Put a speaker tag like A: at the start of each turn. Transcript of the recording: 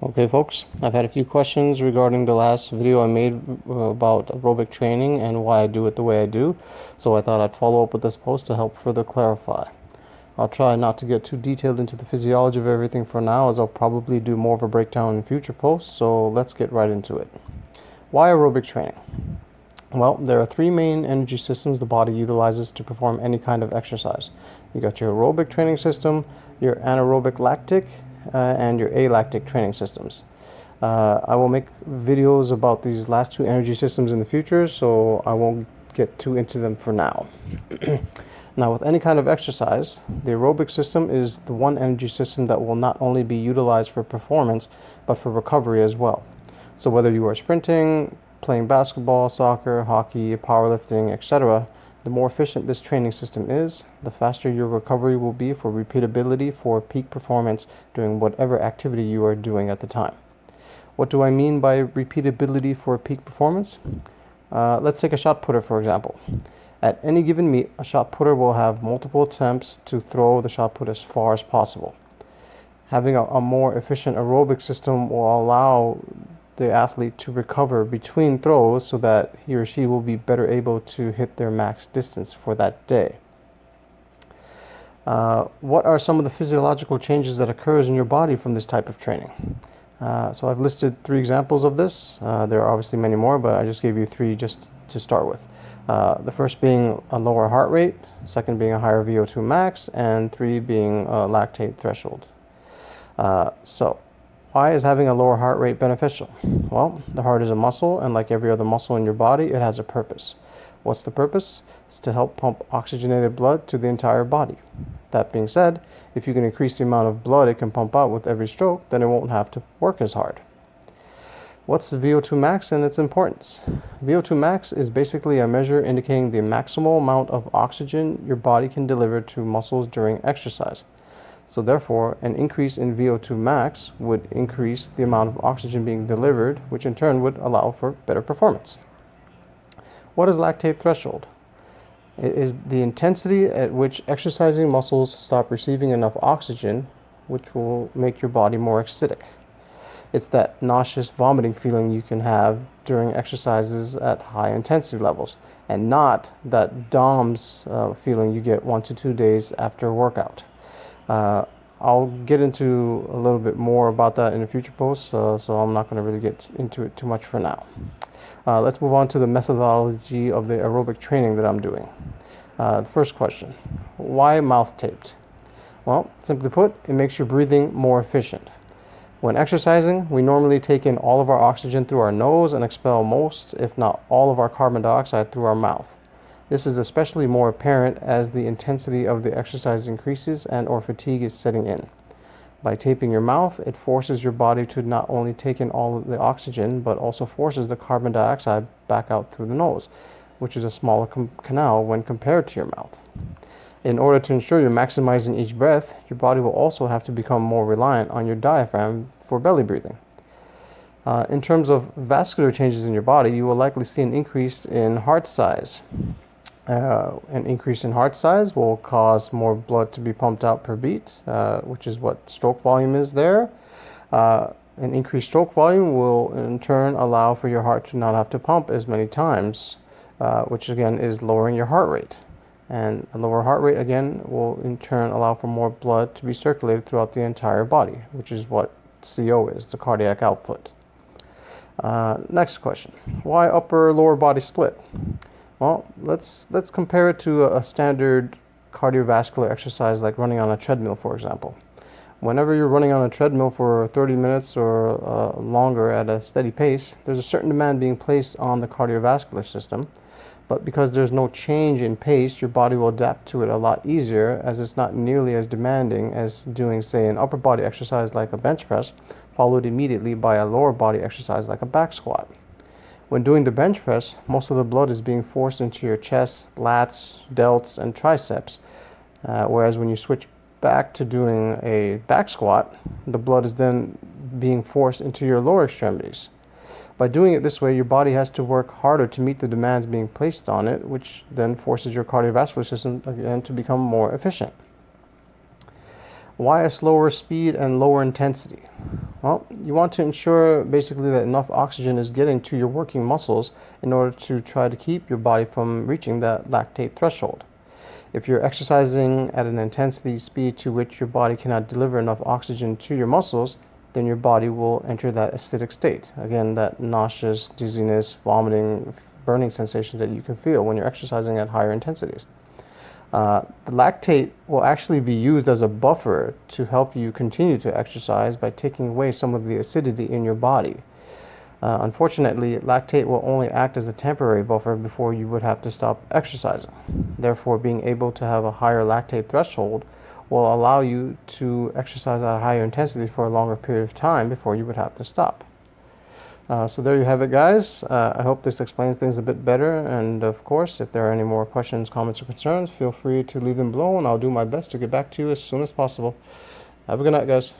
A: Okay, folks, I've had a few questions regarding the last video I made about aerobic training and why I do it the way I do, so I thought I'd follow up with this post to help further clarify. I'll try not to get too detailed into the physiology of everything for now, as I'll probably do more of a breakdown in future posts, so let's get right into it. Why aerobic training? Well, there are three main energy systems the body utilizes to perform any kind of exercise. You got your aerobic training system, your anaerobic lactic, and your alactic training systems. I will make videos about these last two energy systems in the future, so I won't get too into them for now. Now, with any kind of exercise, the aerobic system is the one energy system that will not only be utilized for performance, but for recovery as well. So whether you are sprinting, playing basketball, soccer, hockey, powerlifting, etc., the more efficient this training system is, the faster your recovery will be for repeatability for peak performance during whatever activity you are doing at the time. What do I mean by repeatability for peak performance? Let's take a shot putter, for example. At any given meet, a shot putter will have multiple attempts to throw the shot put as far as possible. Having a more efficient aerobic system will allow the athlete to recover between throws so that he or she will be better able to hit their max distance for that day. What are some of the physiological changes that occurs in your body from this type of training? So I've listed three examples of this. There are obviously many more, but I just gave you three just to start with. The first being a lower heart rate, second being a higher VO2 max, and three being a lactate threshold. So why is having a lower heart rate beneficial? Well, the heart is a muscle, and like every other muscle in your body, it has a purpose. What's the purpose? It's to help pump oxygenated blood to the entire body. That being said, if you can increase the amount of blood it can pump out with every stroke, then it won't have to work as hard. What's the VO2 max and its importance? VO2 max is basically a measure indicating the maximal amount of oxygen your body can deliver to muscles during exercise. So therefore, an increase in VO2 max would increase the amount of oxygen being delivered, which in turn would allow for better performance. What is lactate threshold? It is the intensity at which exercising muscles stop receiving enough oxygen, which will make your body more acidic. It's that nauseous vomiting feeling you can have during exercises at high intensity levels, and not that DOMS feeling you get 1 to 2 days after a workout. I'll get into a little bit more about that in a future post, so I'm not going to really get into it too much for now. Let's move on to the methodology of the aerobic training that I'm doing. The first question, why mouth taped? Well, simply put, it makes your breathing more efficient. When exercising, we normally take in all of our oxygen through our nose and expel most, if not all, of our carbon dioxide through our mouth. This is especially more apparent as the intensity of the exercise increases and or fatigue is setting in. By taping your mouth, it forces your body to not only take in all of the oxygen, but also forces the carbon dioxide back out through the nose, which is a smaller canal when compared to your mouth. In order to ensure you're maximizing each breath, your body will also have to become more reliant on your diaphragm for belly breathing. In terms of vascular changes in your body, you will likely see an increase in heart size. An increase in heart size will cause more blood to be pumped out per beat, which is what stroke volume is there. An increased stroke volume will in turn allow for your heart to not have to pump as many times, which again is lowering your heart rate. And a lower heart rate again will in turn allow for more blood to be circulated throughout the entire body, which is what CO is, the cardiac output. Next question, why upper lower body split? Well, let's compare it to a standard cardiovascular exercise like running on a treadmill, for example. Whenever you're running on a treadmill for 30 minutes or longer at a steady pace, there's a certain demand being placed on the cardiovascular system. But because there's no change in pace, your body will adapt to it a lot easier, as it's not nearly as demanding as doing, say, an upper body exercise like a bench press, followed immediately by a lower body exercise like a back squat. When doing the bench press, most of the blood is being forced into your chest, lats, delts, and triceps, whereas when you switch back to doing a back squat, the blood is then being forced into your lower extremities. By doing it this way, your body has to work harder to meet the demands being placed on it, which then forces your cardiovascular system again to become more efficient. Why a slower speed and lower intensity? Well, you want to ensure basically that enough oxygen is getting to your working muscles in order to try to keep your body from reaching that lactate threshold. If you're exercising at an intensity speed to which your body cannot deliver enough oxygen to your muscles, then your body will enter that acidic state. Again, that nauseous, dizziness, vomiting, burning sensation that you can feel when you're exercising at higher intensities. The lactate will actually be used as a buffer to help you continue to exercise by taking away some of the acidity in your body. Unfortunately, lactate will only act as a temporary buffer before you would have to stop exercising. Therefore, being able to have a higher lactate threshold will allow you to exercise at a higher intensity for a longer period of time before you would have to stop. So there you have it, guys. I hope this explains things a bit better. And of course, if there are any more questions, comments, or concerns, feel free to leave them below, and I'll do my best to get back to you as soon as possible. Have a good night, guys.